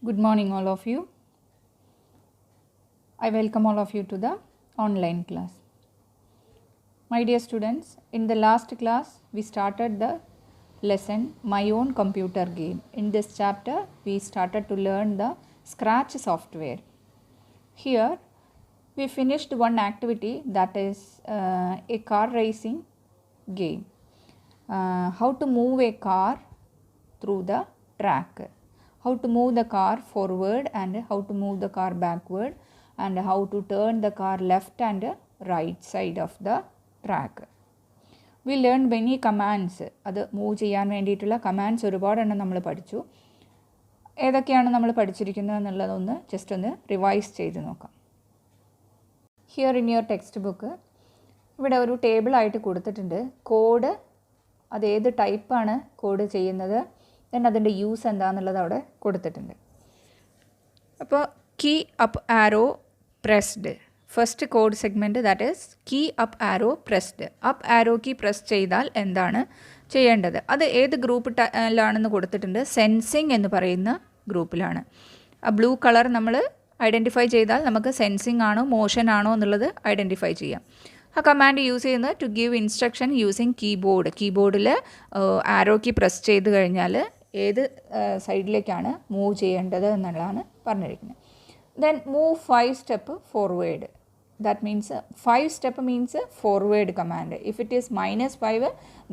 Good morning, all of you. I welcome all of you to the online class. My dear students, in the last class, we started the lesson My Own Computer Game. In this chapter, we started to learn the Scratch software. Here, we finished one activity, that is a car racing game. How to move a car through the track. How to move the car forward and how to move the car backward, and how to turn the car left and right side of the track. We learned many commands. അത് move ചെയ്യാൻ വേണ്ടിയിട്ടുള്ള commands ഒരുപാടെണ്ണം നമ്മൾ പഠിച്ചു. ഏതൊക്കെയാണ് നമ്മൾ പഠിച്ചിരിക്കുന്നത് എന്നുള്ളതൊന്ന് just ഒന്ന് revise ചെയ്ത് നോക്കാം. Here in your text book ഇവിടെ ഒരു ടേബിളായിട്ട് കൊടുത്തിട്ടുണ്ട്. കോഡ് അതേത് ടൈപ്പാണ് കോഡ് ചെയ്യുന്നത്, ദെൻ അതിൻ്റെ യൂസ് എന്താണെന്നുള്ളത് അവിടെ കൊടുത്തിട്ടുണ്ട്. അപ്പോൾ key up arrow pressed, first code segment, that is key up arrow pressed. Up arrow key press ചെയ്താൽ എന്താണ് ചെയ്യേണ്ടത്, അത് ഏത് ഗ്രൂപ്പിലാണെന്ന് കൊടുത്തിട്ടുണ്ട്. സെൻസിങ് എന്ന് പറയുന്ന ഗ്രൂപ്പിലാണ്. ആ ബ്ലൂ കളർ നമ്മൾ ഐഡൻറ്റിഫൈ ചെയ്താൽ നമുക്ക് സെൻസിങ് ആണോ മോഷൻ ആണോ എന്നുള്ളത് ഐഡൻറ്റിഫൈ ചെയ്യാം. ആ കമാൻഡ് യൂസ് ചെയ്യുന്നത് to give instruction using keyboard. കീബോർഡിൽ ആരോ കീ പ്രസ് ചെയ്ത് കഴിഞ്ഞാൽ ഏത് സൈഡിലേക്കാണ് മൂവ് ചെയ്യേണ്ടത് എന്നുള്ളതാണ് പറഞ്ഞിരിക്കുന്നത്. Then move 5 step forward. That means 5 step means forward command. If it is -5,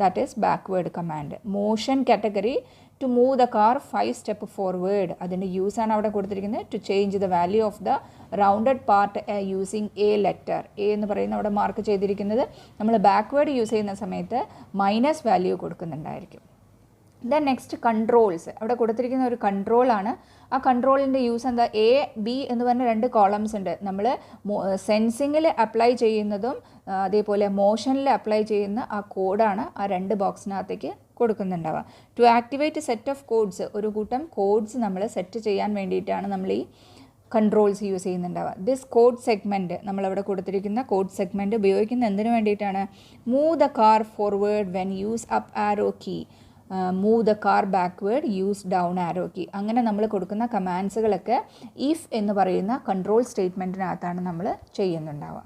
that is backward command. Motion category, to move the car 5 step forward. അതിൻ്റെ use ആണ് അവിടെ കൊടുത്തിരിക്കുന്നത്. To change the value of the rounded part using a letter. A എന്ന് പറയുന്ന അവിടെ mark ചെയ്തിരിക്കുന്നത് നമ്മൾ backward use ചെയ്യുന്ന സമയത്ത് മൈനസ് വാല്യൂ കൊടുക്കുന്നുണ്ടായിരിക്കും. ദെൻ നെക്സ്റ്റ് കൺട്രോൾസ്, അവിടെ കൊടുത്തിരിക്കുന്ന ഒരു കൺട്രോളാണ്. ആ കൺട്രോളിൻ്റെ യൂസ് എന്താ, എ ബി എന്ന് പറഞ്ഞ 2 കോളംസ് ഉണ്ട്. നമ്മൾ സെൻസിങ്ങിൽ അപ്ലൈ ചെയ്യുന്നതും അതേപോലെ മോഷനിൽ അപ്ലൈ ചെയ്യുന്ന ആ കോഡാണ് ആ 2 ബോക്സിനകത്തേക്ക് കൊടുക്കുന്നുണ്ടാവുക. To activate set of codes, ഒരു കൂട്ടം കോഡ്സ് നമ്മൾ സെറ്റ് ചെയ്യാൻ വേണ്ടിയിട്ടാണ് നമ്മൾ ഈ കൺട്രോൾസ് യൂസ് ചെയ്യുന്നുണ്ടാവുക. ദിസ് കോഡ് സെഗ്മെൻറ്റ്, നമ്മളവിടെ കൊടുത്തിരിക്കുന്ന കോഡ് സെഗ്മെൻറ്റ് ഉപയോഗിക്കുന്ന എന്തിനു വേണ്ടിയിട്ടാണ്, move the car forward when use up arrow key, move the car backward use down arrow key. അങ്ങനെ നമ്മൾ കൊടുക്കുന്ന കമാൻഡ്സുകളൊക്കെ ഇഫ് എന്ന് പറയുന്ന കൺട്രോൾ സ്റ്റേറ്റ്മെൻറ്റിനകത്താണ് നമ്മൾ ചെയ്യുന്നുണ്ടാവുക.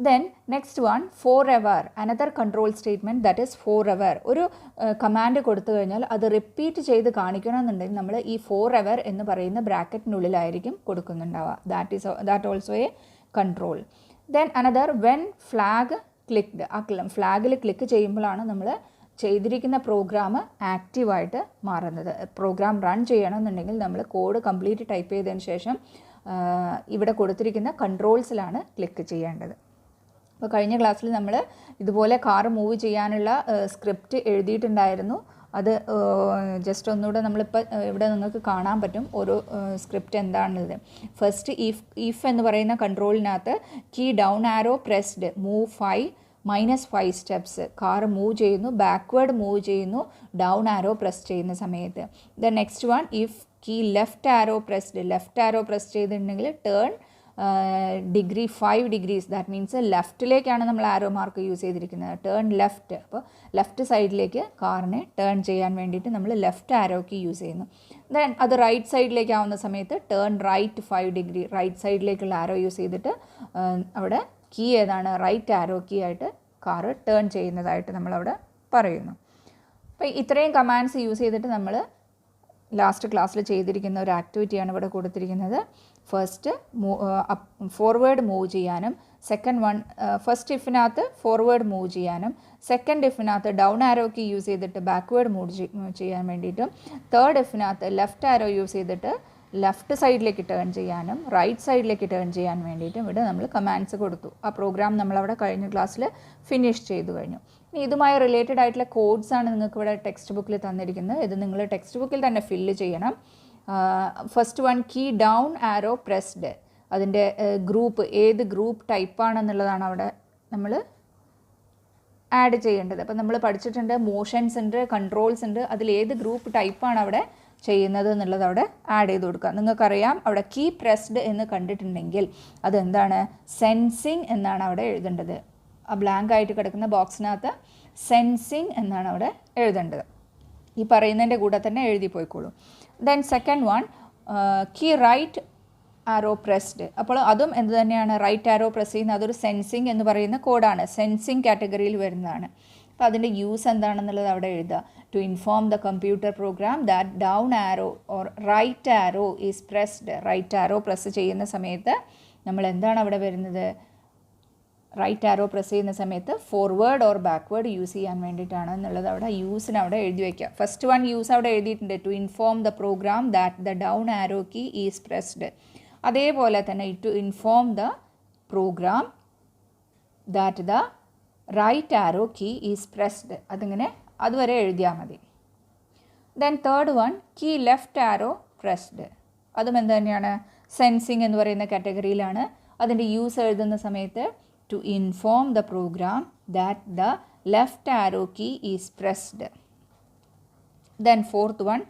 Then next one forever, another control statement, that is forever. ഒരു command കൊടുത്തു കഴിഞ്ഞാൽ അത് റിപ്പീറ്റ് ചെയ്ത് കാണിക്കണമെന്നുണ്ടെങ്കിൽ നമ്മൾ ഈ ഫോർ എവർ എന്ന് പറയുന്ന ബ്രാക്കറ്റിനുള്ളിലായിരിക്കും കൊടുക്കുന്നുണ്ടാവുക. That also a control. Then another when flag clicked, ആ ഫ്ലാഗിൽ ക്ലിക്ക് ചെയ്യുമ്പോഴാണ് നമ്മൾ ചെയ്തിരിക്കുന്ന പ്രോഗ്രാം ആക്റ്റീവായിട്ട് മാറുന്നത്. പ്രോഗ്രാം റൺ ചെയ്യണമെന്നുണ്ടെങ്കിൽ നമ്മൾ കോഡ് കംപ്ലീറ്റ് ടൈപ്പ് ചെയ്തതിന് ശേഷം ഇവിടെ കൊടുത്തിരിക്കുന്ന കൺട്രോൾസിലാണ് ക്ലിക്ക് ചെയ്യേണ്ടത്. അപ്പോൾ കഴിഞ്ഞ ക്ലാസ്സിൽ നമ്മൾ ഇതുപോലെ കാർ മൂവ് ചെയ്യാനുള്ള സ്ക്രിപ്റ്റ് എഴുതിയിട്ടുണ്ടായിരുന്നു. അത് ജസ്റ്റ് ഒന്നുകൂടെ നമ്മളിപ്പോൾ ഇവിടെ നിങ്ങൾക്ക് കാണാൻ പറ്റും ഓരോ സ്ക്രിപ്റ്റ് എന്താണുള്ളത്. ഫസ്റ്റ് ഇഫ് എന്ന് പറയുന്ന കൺട്രോളിനകത്ത് key down arrow pressed, move 5 -5 steps, car move ചെയ്യുന്നു, ബാക്ക്വേർഡ് മൂവ് ചെയ്യുന്നു ഡൗൺ ആരോ പ്രസ് ചെയ്യുന്ന സമയത്ത്. The next one if key left arrow pressed, left arrow press ചെയ്തിട്ടുണ്ടെങ്കിൽ turn degree 5 degrees, that means ലെഫ്റ്റിലേക്കാണ് നമ്മൾ ആരോ മാർക്ക് യൂസ് ചെയ്തിരിക്കുന്നത്. Turn left, അപ്പോൾ left സൈഡിലേക്ക് കാറിനെ ടേൺ ചെയ്യാൻ വേണ്ടിയിട്ട് നമ്മൾ ലെഫ്റ്റ് ആരോ കീ യൂസ് ചെയ്യുന്നു. ദെൻ അത് റൈറ്റ് സൈഡിലേക്ക് ആവുന്ന സമയത്ത് ടേൺ റൈറ്റ് 5 degree, റൈറ്റ് സൈഡിലേക്കുള്ള ആരോ യൂസ് ചെയ്തിട്ട് അവിടെ കീ ഏതാണ്, റൈറ്റ് ആരോ കീ ആയിട്ട് കാറ് ടേൺ ചെയ്യുന്നതായിട്ട് നമ്മളവിടെ പറയുന്നു. അപ്പോൾ ഇത്രയും കമാൻഡ്സ് യൂസ് ചെയ്തിട്ട് നമ്മൾ ലാസ്റ്റ് ക്ലാസ്സിൽ ചെയ്തിരിക്കുന്ന ഒരു ആക്ടിവിറ്റിയാണ് ഇവിടെ കൊടുത്തിരിക്കുന്നത്. ഫസ്റ്റ് ഫോർവേഡ് മൂവ് ചെയ്യാനും, സെക്കൻഡ് വൺ ഫസ്റ്റ് ഇഫിനകത്ത് ഫോർവേഡ് മൂവ് ചെയ്യാനും, സെക്കൻഡ് ഇഫിനകത്ത് ഡൗൺ ആരോ കീ യൂസ് ചെയ്തിട്ട് ബാക്ക്വേർഡ് മൂവ് ചെയ്യാൻ വേണ്ടിയിട്ടും, തേർഡ് ഇഫിനകത്ത് ലെഫ്റ്റ് ആരോ യൂസ് ചെയ്തിട്ട് ലെഫ്റ്റ് സൈഡിലേക്ക് ടേൺ ചെയ്യാനും റൈറ്റ് സൈഡിലേക്ക് ടേൺ ചെയ്യാൻ വേണ്ടിയിട്ടും ഇവിടെ നമ്മൾ കമാൻഡ്സ് കൊടുത്തു. ആ പ്രോഗ്രാം നമ്മളവിടെ കഴിഞ്ഞ ക്ലാസ്സിൽ ഫിനിഷ് ചെയ്തു കഴിഞ്ഞു. ഇനി ഇതുമായി റിലേറ്റഡ് ആയിട്ടുള്ള കോഡ്സാണ് നിങ്ങൾക്ക് ഇവിടെ ടെക്സ്റ്റ് ബുക്കിൽ തന്നിരിക്കുന്നത്. ഇത് നിങ്ങൾ ടെക്സ്റ്റ് ബുക്കിൽ തന്നെ ഫില്ല് ചെയ്യണം. First one key down arrow pressed, അതിൻ്റെ ഗ്രൂപ്പ് ഏത് ഗ്രൂപ്പ് ടൈപ്പാണെന്നുള്ളതാണ് അവിടെ നമ്മൾ ആഡ് ചെയ്യേണ്ടത്. അപ്പോൾ നമ്മൾ പഠിച്ചിട്ടുണ്ട് മോഷൻസ് ഉണ്ട്, കൺട്രോൾസ് ഉണ്ട്, അതിൽ ഏത് ഗ്രൂപ്പ് ടൈപ്പാണ് അവിടെ ചെയ്യുന്നത് എന്നുള്ളത് അവിടെ ആഡ് ചെയ്ത് കൊടുക്കുക. നിങ്ങൾക്കറിയാം അവിടെ കീ പ്രസ്ഡ് എന്ന് കണ്ടിട്ടുണ്ടെങ്കിൽ അതെന്താണ്, സെൻസിങ് എന്നാണ് അവിടെ എഴുതേണ്ടത്. ആ ബ്ലാങ്ക് ആയിട്ട് കിടക്കുന്ന ബോക്സിനകത്ത് സെൻസിങ് എന്നാണ് അവിടെ എഴുതേണ്ടത്. ഈ പറയുന്നതിൻ്റെ കൂടെ തന്നെ എഴുതി പോയിക്കോളൂ. Then second one key right arrow pressed. അപ്പോൾ അതും എന്ത് തന്നെയാണ്, റൈറ്റ് ആരോ പ്രസ് ചെയ്യുന്ന അതൊരു സെൻസിങ് എന്ന് പറയുന്ന കോഡാണ്, സെൻസിങ് കാറ്റഗറിയിൽ വരുന്നതാണ്. അപ്പോൾ അതിൻ്റെ യൂസ് എന്താണെന്നുള്ളത് അവിടെ എഴുതുക. To inform the computer program that down arrow or right arrow is pressed. Right arrow press ചെയ്യുന്ന സമയത്ത് നമ്മൾ എന്താണ് അവിടെ വരുന്നത്, റൈറ്റ് ആരോ പ്രസ് ചെയ്യുന്ന സമയത്ത് ഫോർവേഡ് ഓർ ബാക്ക്വേഡ് യൂസ് ചെയ്യാൻ വേണ്ടിയിട്ടാണ് എന്നുള്ളത് അവിടെ യൂസിന് അവിടെ എഴുതി വയ്ക്കുക. ഫസ്റ്റ് വൺ യൂസ് അവിടെ എഴുതിയിട്ടുണ്ട്, to inform the program that the down arrow key is pressed. അതേപോലെ തന്നെ to inform the program that the right arrow key is pressed. അതിങ്ങനെ അതുവരെ എഴുതിയാൽ മതി. Then third one, key left arrow pressed. അതും എന്ത് തന്നെയാണ്, സെൻസിങ് എന്ന് പറയുന്ന കാറ്റഗറിയിലാണ്. അതിൻ്റെ യൂസ് എഴുതുന്ന സമയത്ത് to inform the program that the left arrow key is pressed. Then fourth one,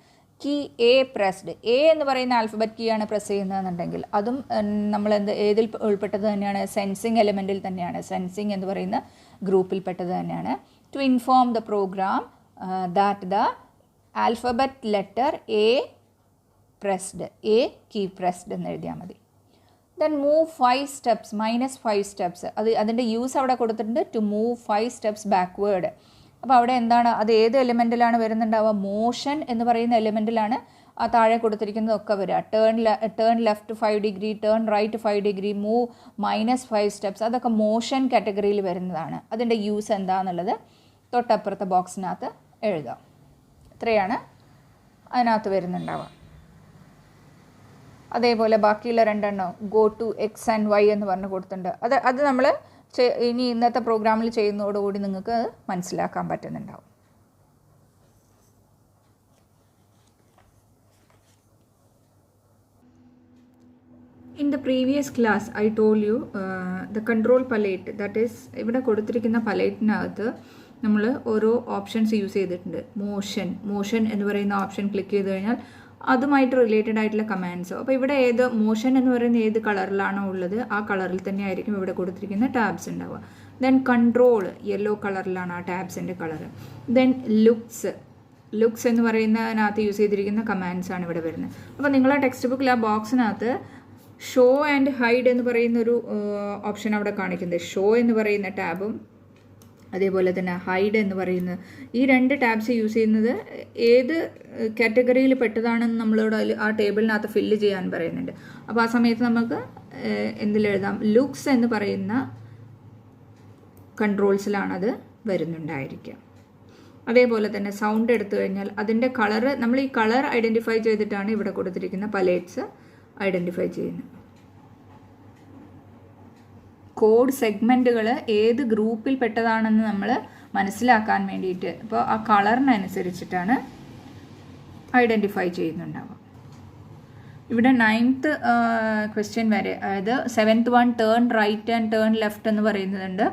key A pressed. A എന്ന് പറയുന്ന ആൽഫബറ്റ് കീ ആണ് പ്രസ് ചെയ്യുന്നതെന്നുണ്ടെങ്കിൽ അതും നമ്മൾ ഏതിൽ ഉൾപ്പെട്ടത് തന്നെയാണ്, സെൻസിങ് എലിമെൻറ്റിൽ തന്നെയാണ്, സെൻസിങ് എന്ന് പറയുന്ന ഗ്രൂപ്പിൽപ്പെട്ടത് തന്നെയാണ്. To inform the program that the alphabet letter A pressed, A key pressed എന്ന് എഴുതിയാൽ മതി. Then move 5 steps, -5 steps. അതിൻ്റെ യൂസ് അവിടെ കൊടുത്തിട്ടുണ്ട്, ടു മൂവ് 5 സ്റ്റെപ്സ് ബാക്ക്വേഡ്. അപ്പോൾ അവിടെ എന്താണ്, അത് ഏത് എലിമെൻറ്റിലാണ് വരുന്നുണ്ടാവുക, മോഷൻ എന്ന് പറയുന്ന എലിമെൻറ്റിലാണ് ആ താഴെ കൊടുത്തിരിക്കുന്നതൊക്കെ വരിക. Turn left 5 degree, turn right 5 degree, move -5 steps, അതൊക്കെ മോഷൻ കാറ്റഗറിയിൽ വരുന്നതാണ്. അതിൻ്റെ യൂസ് എന്താണെന്നുള്ളത് തൊട്ടപ്പുറത്തെ ബോക്സിനകത്ത് എഴുതാം. ഇത്രയാണ് അതിനകത്ത് വരുന്നുണ്ടാവുക. അതേപോലെ ബാക്കിയുള്ള രണ്ടെണ്ണം go to X and Y എന്ന് പറഞ്ഞ് കൊടുത്തിട്ടുണ്ട്. അത് നമ്മൾ ഇനി ഇന്നത്തെ പ്രോഗ്രാമിൽ ചെയ്യുന്നതോടുകൂടി നിങ്ങൾക്ക് മനസ്സിലാക്കാൻ പറ്റുന്നുണ്ടാവും. In the previous class I told you the control palette, that is ഇവിടെ കൊടുത്തിരിക്കുന്ന പലേറ്റിനകത്ത് നമ്മൾ ഓരോ ഓപ്ഷൻസ് യൂസ് ചെയ്തിട്ടുണ്ട്. മോഷൻ എന്ന് പറയുന്ന ഓപ്ഷൻ ക്ലിക്ക് ചെയ്ത് കഴിഞ്ഞാൽ അതുമായിട്ട് റിലേറ്റഡ് ആയിട്ടുള്ള കമാൻഡ്സ്. അപ്പോൾ ഇവിടെ ഏത് മോഷൻ എന്ന് പറയുന്ന ഏത് കളറിലാണോ ഉള്ളത് ആ കളറിൽ തന്നെ ആയിരിക്കും ഇവിടെ കൊടുത്തിരിക്കുന്ന ടാബ്സ് ഉണ്ടാവുക. ദെൻ കൺട്രോൾ യെല്ലോ കളറിലാണ് ആ ടാബ്സിൻ്റെ കളർ. ദെൻ ലുക്സ് എന്ന് പറയുന്നതിനകത്ത് യൂസ് ചെയ്തിരിക്കുന്ന കമാൻഡ്സ് ആണ് ഇവിടെ വരുന്നത്. അപ്പോൾ നിങ്ങളെ ടെക്സ്റ്റ് ബുക്കിൽ ആ ബോക്സിനകത്ത് ഷോ ആൻഡ് ഹൈഡ് എന്ന് പറയുന്നൊരു ഓപ്ഷൻ അവിടെ കാണിക്കുന്നത്. ഷോ എന്ന് പറയുന്ന ടാബും അതേപോലെ തന്നെ ഹൈഡ് എന്ന് പറയുന്നത്, ഈ രണ്ട് ടാബ്സ് യൂസ് ചെയ്യുന്നത് ഏത് കാറ്റഗറിയിൽ പെട്ടതാണെന്ന് നമ്മളോട് ആ ടേബിളിനകത്ത് ഫില്ല് ചെയ്യാൻ പറയുന്നുണ്ട്. അപ്പോൾ ആ സമയത്ത് നമുക്ക് എന്തിലെഴുതാം, ലുക്സ് എന്ന് പറയുന്ന കൺട്രോൾസിലാണത് വരുന്നുണ്ടായിരിക്കുക. അതേപോലെ തന്നെ സൗണ്ട് എടുത്തു കഴിഞ്ഞാൽ അതിൻ്റെ കളറ്, നമ്മൾ ഈ കളർ ഐഡൻറ്റിഫൈ ചെയ്തിട്ടാണ് ഇവിടെ കൊടുത്തിരിക്കുന്ന പലേറ്റ്സ് ഐഡൻറ്റിഫൈ ചെയ്യുന്നത്. കോഡ് സെഗ്മെൻറ്റുകൾ ഏത് ഗ്രൂപ്പിൽ പെട്ടതാണെന്ന് നമ്മൾ മനസ്സിലാക്കാൻ വേണ്ടിയിട്ട് ഇപ്പോൾ ആ കളറിനനുസരിച്ചിട്ടാണ് ഐഡൻറ്റിഫൈ ചെയ്യുന്നുണ്ടാവുക. ഇവിടെ 9th ക്വസ്റ്റ്യൻ വരെ, അതായത് 7th one turn right and turn left എന്ന് പറയുന്നുണ്ട്.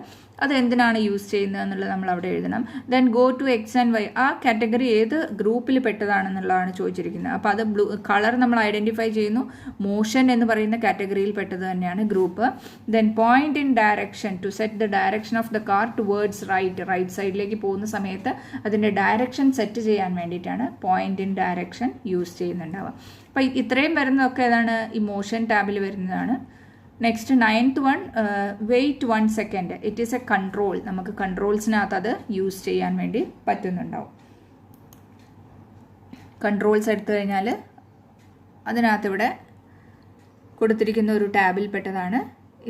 അത് എന്തിനാണ് യൂസ് ചെയ്യുന്നത് എന്നുള്ളത് നമ്മൾ അവിടെ എഴുതണം. Then go to X and Y, ആ കാറ്റഗറി ഏത് ഗ്രൂപ്പിൽ പെട്ടതാണെന്നുള്ളതാണ് ചോദിച്ചിരിക്കുന്നത്. അപ്പോൾ അത് കളർ നമ്മൾ ഐഡൻറ്റിഫൈ ചെയ്യുന്നു. മോഷൻ എന്ന് പറയുന്ന കാറ്റഗറിയിൽ പെട്ടത് തന്നെയാണ് group. Then point in direction, to set the direction of the car towards right സൈഡിലേക്ക് പോകുന്ന സമയത്ത് അതിൻ്റെ ഡയറക്ഷൻ സെറ്റ് ചെയ്യാൻ വേണ്ടിയിട്ടാണ് പോയിന്റ് ഇൻ ഡയറക്ഷൻ യൂസ് ചെയ്യുന്നുണ്ടാവുക. അപ്പോൾ ഇത്രയും വരുന്നതൊക്കെ ഏതാണ്, ഈ മോഷൻ ടാബിൽ വരുന്നതാണ്. Next 9th one wait 1 second, it is a control. നമുക്ക് കൺട്രോൾസിനകത്ത് അത് യൂസ് ചെയ്യാൻ വേണ്ടി പറ്റുന്നുണ്ടാവും. കൺട്രോൾസ് എടുത്തു കഴിഞ്ഞാൽ അതിനകത്ത് ഇവിടെ കൊടുത്തിരിക്കുന്ന ഒരു ടാബിൽ പെട്ടതാണ്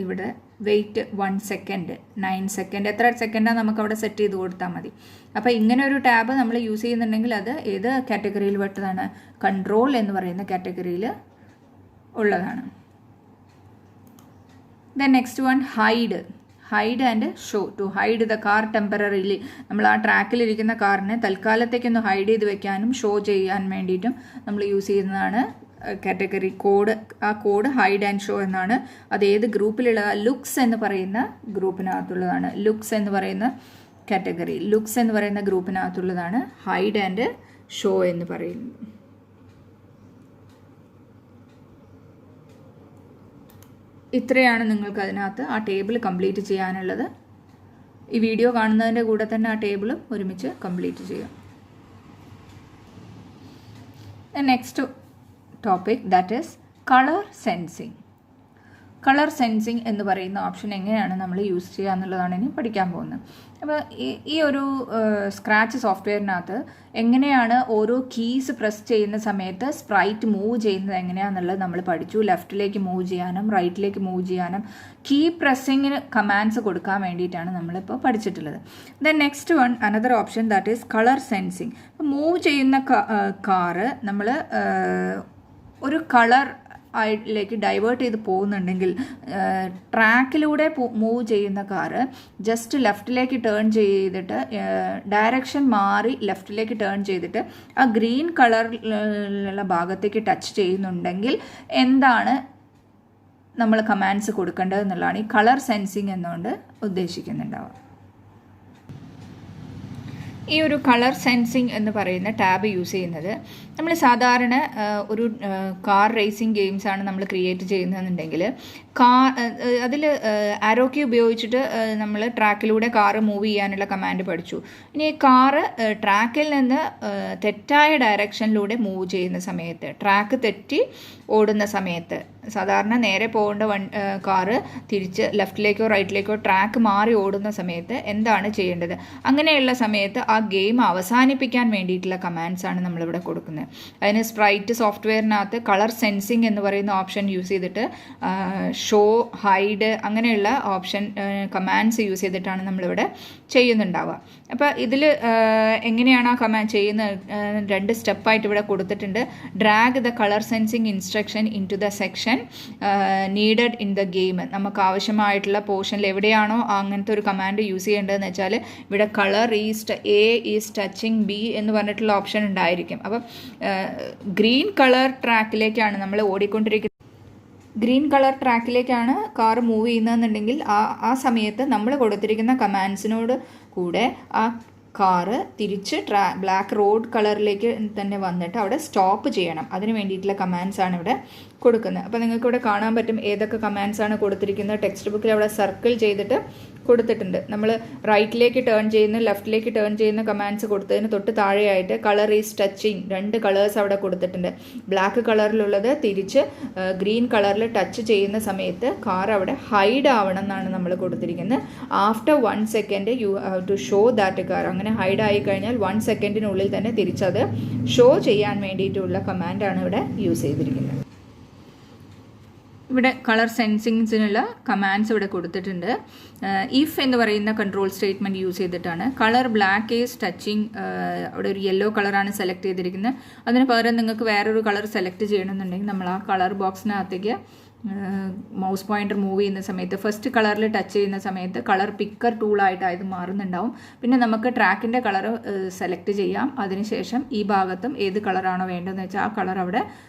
ഇവിടെ വെയിറ്റ് 1 സെക്കൻഡ്, 9 സെക്കൻഡ്, എത്ര സെക്കൻഡാണ് നമുക്ക് അവിടെ സെറ്റ് ചെയ്ത് കൊടുത്താൽ മതി. അപ്പോൾ ഇങ്ങനെ ഒരു ടാബ് നമ്മൾ യൂസ് ചെയ്യുന്നുണ്ടെങ്കിൽ അത് ഏത് കാറ്റഗറിയിൽ പെട്ടതാണ്, കൺട്രോൾ എന്ന് പറയുന്ന കാറ്റഗറിയിൽ ഉള്ളതാണ്. Then next one hide and show, to hide the car temporarily. നമ്മൾ ആ ട്രാക്കിലിരിക്കുന്ന കാറിനെ തൽക്കാലത്തേക്കൊന്ന് ഹൈഡ് ചെയ്ത് വെക്കാനും ഷോ ചെയ്യാൻ വേണ്ടിയിട്ടും നമ്മൾ യൂസ് ചെയ്യുന്നതാണ് കാറ്റഗറി കോഡ്. ആ കോഡ് ഹൈഡ് ആൻഡ് ഷോ എന്നാണ്. അത് ഏത് ഗ്രൂപ്പിലുള്ളതാണ്, ലുക്സ് എന്ന് പറയുന്ന ഗ്രൂപ്പിനകത്തുള്ളതാണ്. ലുക്സ് എന്ന് പറയുന്ന കാറ്റഗറി, ലുക്സ് എന്ന് പറയുന്ന ഗ്രൂപ്പിനകത്തുള്ളതാണ് ഹൈഡ് ആൻഡ് ഷോ എന്ന് പറയുന്നത്. ഇത്രയാണ് നിങ്ങൾക്ക് അതിനകത്ത് ആ ടേബിൾ കംപ്ലീറ്റ് ചെയ്യാനുള്ളത്. ഈ വീഡിയോ കാണുന്നതിൻ്റെ കൂടെ തന്നെ ആ ടേബിൾ ഒരുമിച്ച് കംപ്ലീറ്റ് ചെയ്യാം. Next topic, that is color sensing. Colour sensing എന്ന് പറയുന്ന ഓപ്ഷൻ എങ്ങനെയാണ് നമ്മൾ യൂസ് ചെയ്യുക എന്നുള്ളതാണ് ഇനി പഠിക്കാൻ പോകുന്നത്. അപ്പോൾ ഈ ഒരു സ്ക്രാച്ച് സോഫ്റ്റ്വെയറിനകത്ത് എങ്ങനെയാണ് ഓരോ കീസ് പ്രസ് ചെയ്യുന്ന സമയത്ത് സ്പ്രൈറ്റ് മൂവ് ചെയ്യുന്നത് എങ്ങനെയാണെന്നുള്ളത് നമ്മൾ പഠിച്ചു. ലെഫ്റ്റിലേക്ക് മൂവ് ചെയ്യാനും റൈറ്റിലേക്ക് മൂവ് ചെയ്യാനും കീ പ്രസ്സിങ്ങിന് കമാൻഡ്സ് കൊടുക്കാൻ വേണ്ടിയിട്ടാണ് നമ്മളിപ്പോൾ പഠിച്ചിട്ടുള്ളത്. Then next one another option that is colour sensing. Move ചെയ്യുന്ന കാറ് നമ്മൾ ഒരു കളർ ിലേക്ക് ഡൈവേർട്ട് ചെയ്ത് പോകുന്നുണ്ടെങ്കിൽ ട്രാക്കിലൂടെ മൂവ് ചെയ്യുന്ന കാറ് ജസ്റ്റ് ലെഫ്റ്റിലേക്ക് ടേൺ ചെയ്തിട്ട് ഡയറക്ഷൻ മാറി ലെഫ്റ്റിലേക്ക് ടേൺ ചെയ്തിട്ട് ആ ഗ്രീൻ കളറിലുള്ള ഭാഗത്തേക്ക് ടച്ച് ചെയ്യുന്നുണ്ടെങ്കിൽ എന്താണ് നമ്മൾ കമാൻഡ്സ് കൊടുക്കേണ്ടത് എന്നുള്ളതാണ് ഈ കളർ സെൻസിങ് എന്നുകൊണ്ട് ഉദ്ദേശിക്കുന്നുണ്ടാവുക. ഈ ഒരു കളർ സെൻസിങ് എന്ന് പറയുന്ന ടാബ് യൂസ് ചെയ്യുന്നത് നമ്മൾ സാധാരണ ഒരു കാർ റേസിംഗ് ഗെയിംസാണ് നമ്മൾ ക്രിയേറ്റ് ചെയ്യുന്നതെന്നുണ്ടെങ്കിൽ അതിൽ ആരോ കീ ഉപയോഗിച്ചിട്ട് നമ്മൾ ട്രാക്കിലൂടെ കാറ് മൂവ് ചെയ്യാനുള്ള കമാൻഡ് പഠിച്ചു. ഇനി കാറ് ട്രാക്കിൽ നിന്ന് തെറ്റായ ഡയറക്ഷനിലൂടെ മൂവ് ചെയ്യുന്ന സമയത്ത്, ട്രാക്ക് തെറ്റി ഓടുന്ന സമയത്ത്, സാധാരണ നേരെ പോകേണ്ട കാറ് തിരിച്ച് ലെഫ്റ്റിലേക്കോ റൈറ്റിലേക്കോ ട്രാക്ക് മാറി ഓടുന്ന സമയത്ത് എന്താണ് ചെയ്യേണ്ടത്? അങ്ങനെയുള്ള സമയത്ത് ആ ഗെയിം അവസാനിപ്പിക്കാൻ വേണ്ടിയിട്ടുള്ള കമാൻഡ്സാണ് നമ്മളിവിടെ കൊടുക്കുന്നത്. അതിന് സ്പ്രൈറ്റ് സോഫ്റ്റ്വെയറിനകത്ത് കളർ സെൻസിങ് എന്ന് പറയുന്ന ഓപ്ഷൻ യൂസ് ചെയ്തിട്ട് ഷോ, ഹൈഡ് അങ്ങനെയുള്ള ഓപ്ഷൻ കമാൻഡ്സ് യൂസ് ചെയ്തിട്ടാണ് നമ്മളിവിടെ ചെയ്യുന്നുണ്ടാവുക. അപ്പോൾ ഇതിൽ എങ്ങനെയാണ് ആ കമാൻഡ് ചെയ്യുന്നത്? 2 സ്റ്റെപ്പായിട്ട് ഇവിടെ കൊടുത്തിട്ടുണ്ട്. Drag the colour sensing instruction into the section needed in the game. നമുക്ക് ആവശ്യമായിട്ടുള്ള പോർഷനിൽ എവിടെയാണോ അങ്ങനത്തെ ഒരു കമാൻഡ് യൂസ് ചെയ്യേണ്ടതെന്ന് വെച്ചാൽ ഇവിടെ colour A is touching B എന്ന് പറഞ്ഞിട്ടുള്ള ഓപ്ഷൻ ഉണ്ടായിരിക്കും. അപ്പം ഗ്രീൻ കളർ ട്രാക്കിലേക്കാണ് നമ്മൾ ഓടിക്കൊണ്ടിരിക്കുന്നത്. ഗ്രീൻ കളർ ട്രാക്കിലേക്കാണ് കാർ മൂവ് ചെയ്യുന്നതെന്നുണ്ടെങ്കിൽ ആ സമയത്ത് നമ്മൾ കൊടുത്തിരിക്കുന്ന കമാൻഡ്സിനോട് കൂടെ ആ കാറ് തിരിച്ച് ബ്ലാക്ക് റോഡ് കളറിലേക്ക് തന്നെ വന്നിട്ട് അവിടെ സ്റ്റോപ്പ് ചെയ്യണം. അതിന് വേണ്ടിയിട്ടുള്ള കമാൻഡ്സാണ് ഇവിടെ കൊടുക്കുന്നത്. അപ്പോൾ നിങ്ങൾക്ക് ഇവിടെ കാണാൻ പറ്റും ഏതൊക്കെ കമാൻഡ്സാണ് കൊടുത്തിരിക്കുന്നത്. ടെക്സ്റ്റ് ബുക്കിൽ അവിടെ സർക്കിൾ ചെയ്തിട്ട് കൊടുത്തിട്ടുണ്ട്. നമ്മൾ റൈറ്റിലേക്ക് ടേൺ ചെയ്യുന്ന ലെഫ്റ്റിലേക്ക് ടേൺ ചെയ്യുന്ന കമാൻഡ്സ് കൊടുത്തതിന് തൊട്ട് താഴെയായിട്ട് കളർ ഈസ് ടച്ചിങ് 2 കളേഴ്സ് അവിടെ കൊടുത്തിട്ടുണ്ട്. ബ്ലാക്ക് കളറിലുള്ളത് തിരിച്ച് ഗ്രീൻ കളറിൽ ടച്ച് ചെയ്യുന്ന സമയത്ത് കാർ അവിടെ ഹൈഡ് ആവണം എന്നാണ് നമ്മൾ കൊടുത്തിരിക്കുന്നത്. After 1 second you have to show that car. അങ്ങനെ ഹൈഡ് ആയി കഴിഞ്ഞാൽ 1 സെക്കൻഡിനുള്ളിൽ തന്നെ തിരിച്ചത് ഷോ ചെയ്യാൻ വേണ്ടിയിട്ടുള്ള കമാൻഡാണ് ഇവിടെ യൂസ് ചെയ്തിരിക്കുന്നത്. ഇവിടെ കളർ സെൻസിങ്സിനുള്ള കമാൻഡ്സ് ഇവിടെ കൊടുത്തിട്ടുണ്ട്. ഇഫ് എന്ന് പറയുന്ന കൺട്രോൾ സ്റ്റേറ്റ്മെൻറ്റ് യൂസ് ചെയ്തിട്ടാണ്. കളർ ബ്ലാക്ക് ഈസ് ടച്ചിങ്, അവിടെ ഒരു യെല്ലോ കളറാണ് സെലക്ട് ചെയ്തിരിക്കുന്നത്. അതിന് പകരം നിങ്ങൾക്ക് വേറൊരു കളർ സെലക്ട് ചെയ്യണമെന്നുണ്ടെങ്കിൽ നമ്മൾ ആ കളർ ബോക്സിനകത്തേക്ക് മൗസ് പോയിൻ്റർ മൂവ് ചെയ്യുന്ന സമയത്ത് ഫസ്റ്റ് കളറിൽ ടച്ച് ചെയ്യുന്ന സമയത്ത് കളർ പിക്കർ ടൂളായിട്ട് ഇത് മാറുന്നുണ്ടാവും. പിന്നെ നമുക്ക് ട്രാക്കിൻ്റെ കളർ സെലക്ട് ചെയ്യാം. അതിനുശേഷം ഈ ഭാഗത്തും ഏത് കളറാണോ വേണ്ടതെന്ന് വെച്ചാൽ ആ കളർ അവിടെ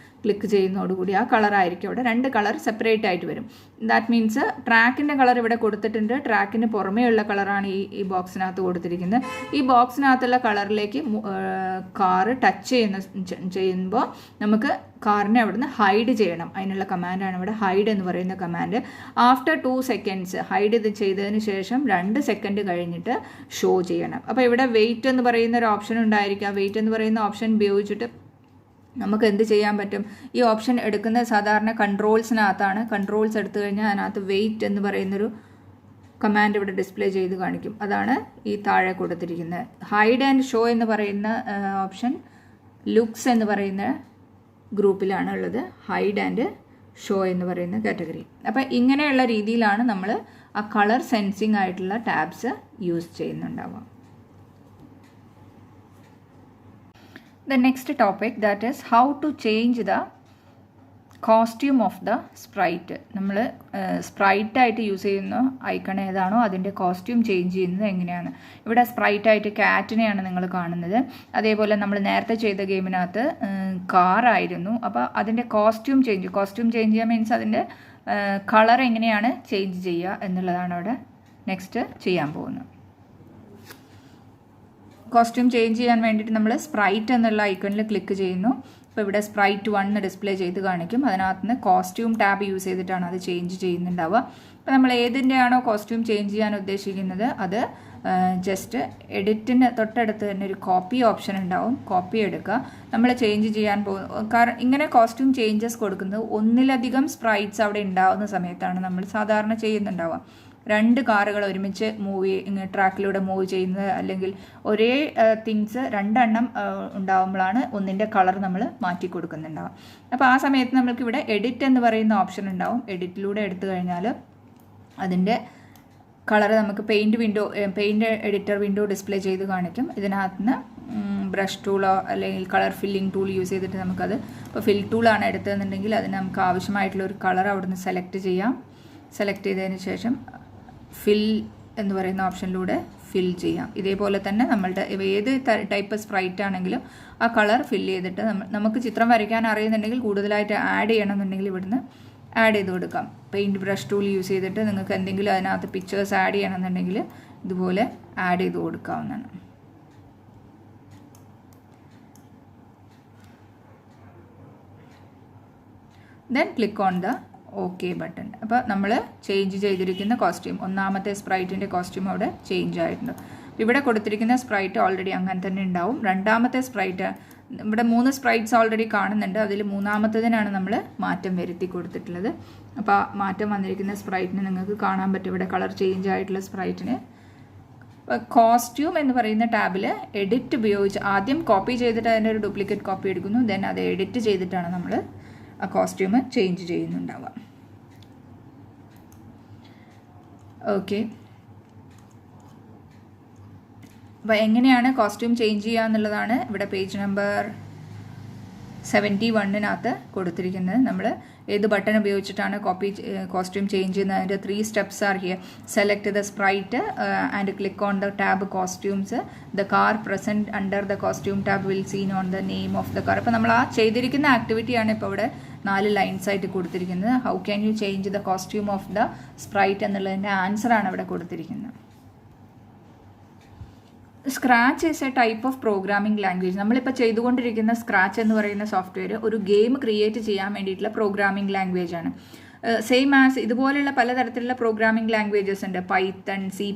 ക്ലിക്ക് ചെയ്യുന്നതോടുകൂടി ആ കളറായിരിക്കും അവിടെ 2 കളർ സെപ്പറേറ്റ് ആയിട്ട് വരും. ദാറ്റ് മീൻസ് ട്രാക്കിൻ്റെ കളർ ഇവിടെ കൊടുത്തിട്ടുണ്ട്. ട്രാക്കിന് പുറമേയുള്ള കളറാണ് ഈ ബോക്സിനകത്ത് കൊടുത്തിരിക്കുന്നത്. ഈ ബോക്സിനകത്തുള്ള കളറിലേക്ക് കാറ് ടച്ച് ചെയ്യുമ്പോൾ നമുക്ക് കാറിനെ അവിടുന്ന് ഹൈഡ് ചെയ്യണം. അതിനുള്ള കമാൻഡാണ് ഇവിടെ ഹൈഡ് എന്ന് പറയുന്ന കമാൻഡ്. ആഫ്റ്റർ 2 സെക്കൻഡ്സ് ഹൈഡ് ഇത് ചെയ്തതിന് ശേഷം 2 സെക്കൻഡ് കഴിഞ്ഞിട്ട് ഷോ ചെയ്യണം. അപ്പോൾ ഇവിടെ വെയിറ്റ് എന്ന് പറയുന്ന ഒരു ഓപ്ഷൻ ഉണ്ടായിരിക്കും. വെയിറ്റ് എന്ന് പറയുന്ന ഓപ്ഷൻ ഉപയോഗിച്ചിട്ട് നമുക്ക് എന്ത് ചെയ്യാൻ പറ്റും? ഈ ഓപ്ഷൻ എടുക്കുന്നത് സാധാരണ കൺട്രോൾസിനകത്താണ്. കൺട്രോൾസ് എടുത്തു കഴിഞ്ഞാൽ അതിനകത്ത് വെയിറ്റ് എന്ന് പറയുന്നൊരു കമാൻഡ് ഇവിടെ ഡിസ്പ്ലേ ചെയ്ത് കാണിക്കും. അതാണ് ഈ താഴെ കൊടുത്തിരിക്കുന്നത്. ഹൈഡ് ആൻഡ് ഷോ എന്ന് പറയുന്ന ഓപ്ഷൻ ലുക്സ് എന്ന് പറയുന്ന ഗ്രൂപ്പിലാണ് ഉള്ളത്. ഹൈഡ് ആൻഡ് ഷോ എന്ന് പറയുന്ന കാറ്റഗറി. അപ്പോൾ ഇങ്ങനെയുള്ള രീതിയിലാണ് നമ്മൾ ആ കളർ സെൻസിങ് ആയിട്ടുള്ള ടാബ്സ് യൂസ് ചെയ്യുന്നുണ്ടാവുക. The next topic, that is how to change the costume of the sprite. നമ്മൾ സ്പ്രൈറ്റായിട്ട് യൂസ് ചെയ്യുന്ന ഐക്കൺ ഏതാണോ അതിൻ്റെ കോസ്റ്റ്യൂം ചേഞ്ച് ചെയ്യുന്നത് എങ്ങനെയാണ്. ഇവിടെ സ്പ്രൈറ്റായിട്ട് കാറ്റിനെയാണ് നിങ്ങൾ കാണുന്നത്. അതേപോലെ നമ്മൾ നേരത്തെ ചെയ്ത ഗെയിമിനകത്ത് കാറായിരുന്നു. അപ്പോൾ അതിൻ്റെ കോസ്റ്റ്യൂം ചേഞ്ച് ചെയ്യുക മീൻസ് അതിൻ്റെ കളർ എങ്ങനെയാണ് ചേഞ്ച് ചെയ്യുക എന്നുള്ളതാണ് അവിടെ നെക്സ്റ്റ് ചെയ്യാൻ പോകുന്നത്. കോസ്റ്റ്യൂം ചേഞ്ച് ചെയ്യാൻ വേണ്ടിയിട്ട് നമ്മൾ സ്പ്രൈറ്റ് എന്നുള്ള ഐക്കണിൽ ക്ലിക്ക് ചെയ്യുന്നു. അപ്പോൾ ഇവിടെ സ്പ്രൈറ്റ് 1 ഡിസ്പ്ലേ ചെയ്ത് കാണിക്കും. അതിനകത്ത് നിന്ന് കോസ്റ്റ്യൂം ടാബ് യൂസ് ചെയ്തിട്ടാണ് അത് ചേഞ്ച് ചെയ്യുന്നുണ്ടാവുക. അപ്പോൾ നമ്മൾ ഏതിൻ്റെയാണോ കോസ്റ്റ്യൂം ചേഞ്ച് ചെയ്യാൻ ഉദ്ദേശിക്കുന്നത് അത് ജസ്റ്റ് എഡിറ്റിന് തൊട്ടടുത്ത് തന്നെ ഒരു കോപ്പി ഓപ്ഷൻ ഉണ്ടാവും. കോപ്പി എടുക്കുക. നമ്മൾ ചേഞ്ച് ചെയ്യാൻ കാരണം ഇങ്ങനെ കോസ്റ്റ്യൂം ചേഞ്ചസ് കൊടുക്കുന്നത് ഒന്നിലധികം സ്പ്രൈറ്റ്സ് അവിടെ ഉണ്ടാവുന്ന സമയത്താണ് നമ്മൾ സാധാരണ ചെയ്യുന്നുണ്ടാവുക. 2 കാറുകൾ ഒരുമിച്ച് ട്രാക്കിലൂടെ മൂവ് ചെയ്യുന്നത്, അല്ലെങ്കിൽ ഒരേ തിങ്സ് 2 എണ്ണം ഉണ്ടാകുമ്പോഴാണ് ഒന്നിൻ്റെ കളർ നമ്മൾ മാറ്റി കൊടുക്കുന്നുണ്ടാവുക. അപ്പോൾ ആ സമയത്ത് നമ്മൾക്ക് ഇവിടെ എഡിറ്റ് എന്ന് പറയുന്ന ഓപ്ഷൻ ഉണ്ടാവും. എഡിറ്റിലൂടെ എടുത്തു കഴിഞ്ഞാൽ അതിൻ്റെ കളർ നമുക്ക് പെയിൻറ്റ് എഡിറ്റർ വിൻഡോ ഡിസ്പ്ലേ ചെയ്ത് കാണിക്കും. ഇതിനകത്ത് നിന്ന് ബ്രഷ് ടൂളോ അല്ലെങ്കിൽ കളർ ഫില്ലിംഗ് ടൂൾ യൂസ് ചെയ്തിട്ട് നമുക്കത്, ഇപ്പോൾ ഫിൽ ടൂളാണ് എടുത്തതെന്നുണ്ടെങ്കിൽ അതിന് നമുക്ക് ആവശ്യമായിട്ടുള്ള ഒരു കളർ അവിടുന്ന് സെലക്ട് ചെയ്യാം. സെലക്ട് ചെയ്തതിന് ശേഷം ഫിൽ എന്ന് പറയുന്ന ഓപ്ഷനിലൂടെ ഫിൽ ചെയ്യാം. ഇതേപോലെ തന്നെ നമ്മളുടെ ഏത് ടൈപ്പ് സ്പ്രൈറ്റ് ആണെങ്കിലും ആ കളർ ഫിൽ ചെയ്തിട്ട് നമുക്ക് ചിത്രം വരയ്ക്കാൻ അറിയുന്നുണ്ടെങ്കിൽ കൂടുതലായിട്ട് ആഡ് ചെയ്യണമെന്നുണ്ടെങ്കിൽ ഇവിടുന്ന് ആഡ് ചെയ്ത് കൊടുക്കാം. പെയിൻറ്റ് ബ്രഷ് ടൂൾ യൂസ് ചെയ്തിട്ട് നിങ്ങൾക്ക് എന്തെങ്കിലും അതിനകത്ത് പിക്ചേഴ്സ് ആഡ് ചെയ്യണമെന്നുണ്ടെങ്കിൽ ഇതുപോലെ ആഡ് ചെയ്ത് കൊടുക്കാവുന്നതാണ്. Then click on the okay button. അപ്പോൾ നമ്മൾ ചേഞ്ച് ചെയ്തിരിക്കുന്ന കോസ്റ്റ്യൂം, ഒന്നാമത്തെ സ്പ്രൈറ്റിൻ്റെ കോസ്റ്റ്യൂം അവിടെ ചേഞ്ച് ആയിട്ടുണ്ട്. ഇവിടെ കൊടുത്തിരിക്കുന്ന സ്പ്രൈറ്റ് ഓൾറെഡി അങ്ങനെ തന്നെ ഉണ്ടാവും. രണ്ടാമത്തെ സ്പ്രൈറ്റ്, ഇവിടെ 3 സ്പ്രൈറ്റ്സ് ഓൾറെഡി കാണുന്നുണ്ട്. അതിൽ മൂന്നാമത്തതിനാണ് നമ്മൾ മാറ്റം വരുത്തി കൊടുത്തിട്ടുള്ളത്. അപ്പോൾ ആ മാറ്റം വന്നിരിക്കുന്ന സ്പ്രൈറ്റിന് നിങ്ങൾക്ക് കാണാൻ പറ്റും. ഇവിടെ കളർ ചേഞ്ച് ആയിട്ടുള്ള സ്പ്രൈറ്റിന് കോസ്റ്റ്യൂം എന്ന് പറയുന്ന ടാബിൽ എഡിറ്റ് ഉപയോഗിച്ച് ആദ്യം കോപ്പി ചെയ്തിട്ട് അതിൻ്റെ ഒരു ഡ്യൂപ്ലിക്കേറ്റ് കോപ്പി എടുക്കുന്നു. ദെൻ അത് എഡിറ്റ് ചെയ്തിട്ടാണ് നമ്മൾ ആ കോസ്റ്റ്യൂം ചേഞ്ച് ചെയ്യുന്നുണ്ടാവുക. ഓക്കെ, അപ്പോൾ എങ്ങനെയാണ് കോസ്റ്റ്യൂം ചേഞ്ച് ചെയ്യുക എന്നുള്ളതാണ് ഇവിടെ പേജ് നമ്പർ 71 കൊടുത്തിരിക്കുന്നത്. നമ്മൾ ഏത് ബട്ടൺ ഉപയോഗിച്ചിട്ടാണ് കോസ്റ്റ്യൂം ചേഞ്ച് ചെയ്യുന്നത്. അതിൻ്റെ 3 steps are here. Select the sprite and click on the tab costumes. The car present under the costume tab will seen on the name of the car. അപ്പോൾ നമ്മൾ ആ ചെയ്തിരിക്കുന്ന ആക്ടിവിറ്റിയാണ് ഇപ്പോൾ ഇവിടെ 4 ലൈൻസ് ആയിട്ട് കൊടുത്തിരിക്കുന്നത്. How can you change the costume of the sprite എന്നുള്ളതിൻ്റെ ആൻസറാണ് ഇവിടെ കൊടുത്തിരിക്കുന്നത്. Scratch is A type of programming language. നമ്മളിപ്പോൾ ചെയ്തുകൊണ്ടിരിക്കുന്ന സ്ക്രാച്ച് എന്ന് പറയുന്ന സോഫ്റ്റ്വെയർ ഒരു ഗെയിം ക്രിയേറ്റ് ചെയ്യാൻ വേണ്ടിയിട്ടുള്ള പ്രോഗ്രാമിംഗ് ലാംഗ്വേജ് ആണ്. സെയിം ആസ് ഇതുപോലെയുള്ള പലതരത്തിലുള്ള പ്രോഗ്രാമിംഗ് ലാംഗ്വേജസ് ഉണ്ട്. പൈത്തൺ, C++,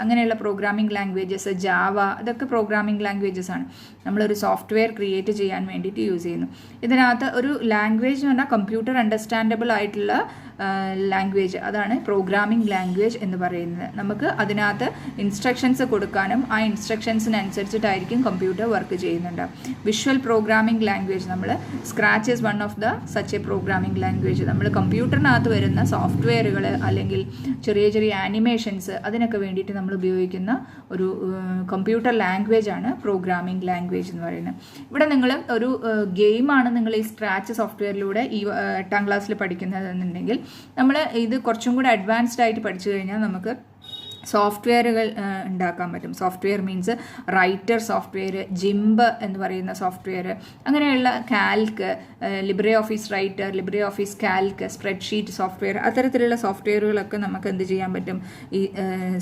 അങ്ങനെയുള്ള പ്രോഗ്രാമിംഗ് ലാംഗ്വേജസ്, ജാവ, ഇതൊക്കെ പ്രോഗ്രാമിംഗ് ലാംഗ്വേജസ് ആണ്. നമ്മളൊരു സോഫ്റ്റ്വെയർ ക്രിയേറ്റ് ചെയ്യാൻ വേണ്ടിയിട്ട് യൂസ് ചെയ്യുന്നു. ഇതിനകത്ത് ഒരു ലാംഗ്വേജ് എന്ന് പറഞ്ഞാൽ കമ്പ്യൂട്ടർ അണ്ടർസ്റ്റാൻഡബിൾ ആയിട്ടുള്ള ലാംഗ്വേജ്, അതാണ് പ്രോഗ്രാമിംഗ് ലാംഗ്വേജ് എന്ന് പറയുന്നത്. നമുക്ക് അതിനകത്ത് ഇൻസ്ട്രക്ഷൻസ് കൊടുക്കാനും ആ ഇൻസ്ട്രക്ഷൻസിനനുസരിച്ചിട്ടായിരിക്കും കമ്പ്യൂട്ടർ വർക്ക് ചെയ്യുന്നുണ്ട്. വിഷ്വൽ പ്രോഗ്രാമിംഗ് ലാംഗ്വേജ്, നമ്മൾ scratch is one of the such a programming language. നമ്മൾ കമ്പ്യൂട്ടറിനകത്ത് വരുന്ന സോഫ്റ്റ്വെയറുകൾ അല്ലെങ്കിൽ ചെറിയ ചെറിയ ആനിമേഷൻസ് അതിനൊക്കെ വേണ്ടിയിട്ട് നമ്മൾ ഉപയോഗിക്കുന്ന ഒരു കമ്പ്യൂട്ടർ ലാംഗ്വേജ് ആണ് പ്രോഗ്രാമിംഗ് ലാംഗ്വേജ് എന്ന് പറയുന്നത്. ഇവിടെ നിങ്ങൾ ഒരു ഗെയിമാണ് നിങ്ങൾ ഈ സ്ക്രാച്ച് സോഫ്റ്റ്വെയറിലൂടെ ഈ 8ാം ക്ലാസ്സിൽ പഠിക്കുന്നതെന്നുണ്ടെങ്കിൽ നമ്മൾ ഇത് കുറച്ചും കൂടെ അഡ്വാൻസ്ഡ് ആയിട്ട് പഠിച്ചു കഴിഞ്ഞാൽ നമുക്ക് സോഫ്റ്റ്വെയറുകൾ ഉണ്ടാക്കാൻ പറ്റും. Software means writer software, GIMP എന്ന് പറയുന്ന സോഫ്റ്റ്വെയർ, അങ്ങനെയുള്ള Calc, Libre office writer, Libre office Calc, spreadsheet software, അത്തരത്തിലുള്ള സോഫ്റ്റ്വെയറുകളൊക്കെ നമുക്ക് എന്ത് ചെയ്യാൻ പറ്റും, ഈ